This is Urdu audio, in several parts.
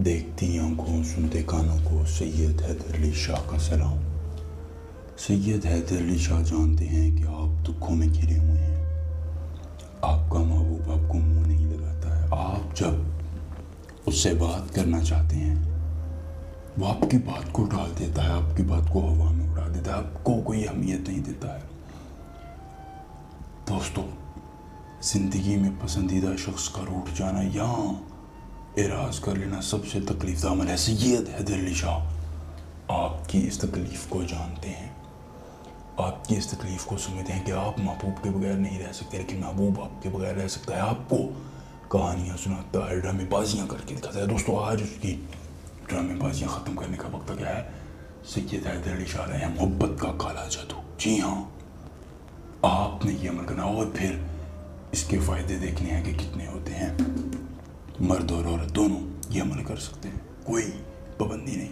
دیکھتی آنکھوں سنتے کانوں کو سید حیدر علی شاہ کا سلام۔ سید حیدر علی شاہ جانتے ہیں کہ آپ دکھوں میں گھرے ہوئے ہیں۔ آپ کا محبوب آپ کو منہ نہیں لگاتا ہے۔ آپ جب اس سے بات کرنا چاہتے ہیں وہ آپ کی بات کو ٹال دیتا ہے، آپ کی بات کو ہوا میں اڑا دیتا ہے، آپ کو کوئی اہمیت نہیں دیتا ہے۔ دوستو، زندگی میں پسندیدہ شخص کا روٹھ جانا یا اعراض کر لینا سب سے تکلیف دہ عمل ہے۔ سید حیدر علی شاہ آپ کی اس تکلیف کو جانتے ہیں، آپ کی اس تکلیف کو سمجھتے ہیں کہ آپ محبوب کے بغیر نہیں رہ سکتے، لیکن محبوب آپ کے بغیر رہ سکتا ہے، آپ کو کہانیاں سناتا ہے، ڈرامے بازیاں کر کے دکھاتا ہے۔ دوستو، آج اس کی ڈرامے بازیاں ختم کرنے کا وقت کیا ہے؟ سید حیدر علی شاہ رہے ہیں محبت کا کالا جادو۔ جی ہاں، آپ نے یہ عمل کرنا اور پھر اس کے فائدے دیکھنے ہیں کہ کتنے ہوتے ہیں۔ مرد اور عورت دونوں یہ عمل کر سکتے ہیں، کوئی پابندی نہیں،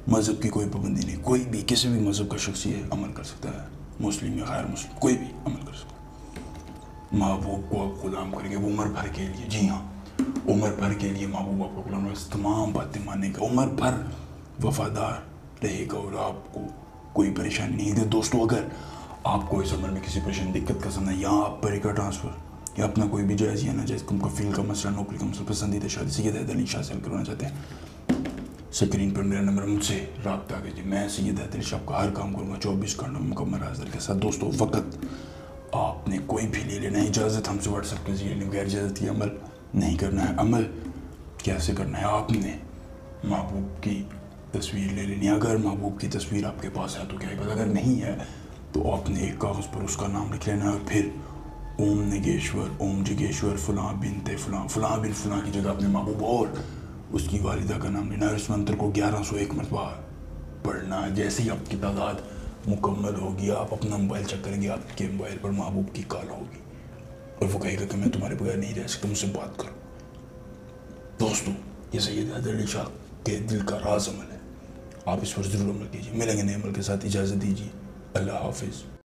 مذہب کی کوئی پابندی نہیں، کوئی بھی کسی بھی مذہب کا شخص یہ عمل کر سکتا ہے، مسلم یا غیر مسلم، کوئی بھی عمل کر سکتا ہے۔ محبوب کو آپ غلام کریں گے عمر بھر کے لیے۔ جی ہاں، عمر بھر کے لیے محبوب آپ کو غلام رہے، تمام باتیں ماننے کا، عمر بھر وفادار رہے گا اور آپ کو کوئی پریشانی نہیں دے۔ دوستو، اگر آپ کو اس عمل میں کسی پریشانی دقت کا سامنا یا آپ پر کا ٹرانسفر یا اپنا کوئی بھی جائز یا ناجائز کم کا فیل کا مسئلہ، نوکری کا مسئلہ، پسندیدہ شادی سید حیدر علی شاہ سے حل کروانا چاہتے ہیں، اسکرین پر میرا نمبر، مجھ سے رابطہ کیجیے۔ میں سید حیدر علی شاہ کا ہر کام کروں گا 24 گھنٹوں میں مکمل حاضر کے ساتھ۔ دوستو، وقت آپ نے کوئی بھی لے لینا ہے، اجازت ہم سے واٹس ایپ کے ذریعے غیر اجازت کی عمل نہیں کرنا ہے۔ عمل کیسے کرنا ہے؟ آپ نے محبوب کی تصویر لے لینی ہے۔ اگر محبوب کی تصویر آپ کے پاس ہے تو کیا ہے، اگر نہیں ہے تو آپ نے ایک کاغذ پر اس کا نام لکھ لینا ہے اور پھر اوم نگیشور، اوم جگیشور، فلاں بنت فلاں، فلاں بن فلاں کی جگہ اپنے محبوب اور اس کی والدہ کا نام لینا ہے۔ اس منتر کو 1101 مرتبہ پڑھنا ہے۔ جیسے ہی آپ کی تعداد مکمل ہوگی، آپ اپنا موبائل چیک کریں گے، آپ کے موبائل پر محبوب کی کال ہوگی اور وہ کہے گا کہ میں تمہارے بغیر نہیں رہ سکتا، مجھ سے بات کرو۔ دوستو، یہ سید حیدر علی شاہ کے دل کا راز عمل ہے، آپ اس پر ضرور عمل کیجیے۔ ملیں گے نئے عمل کے ساتھ، اجازت دیجیے، اللہ حافظ۔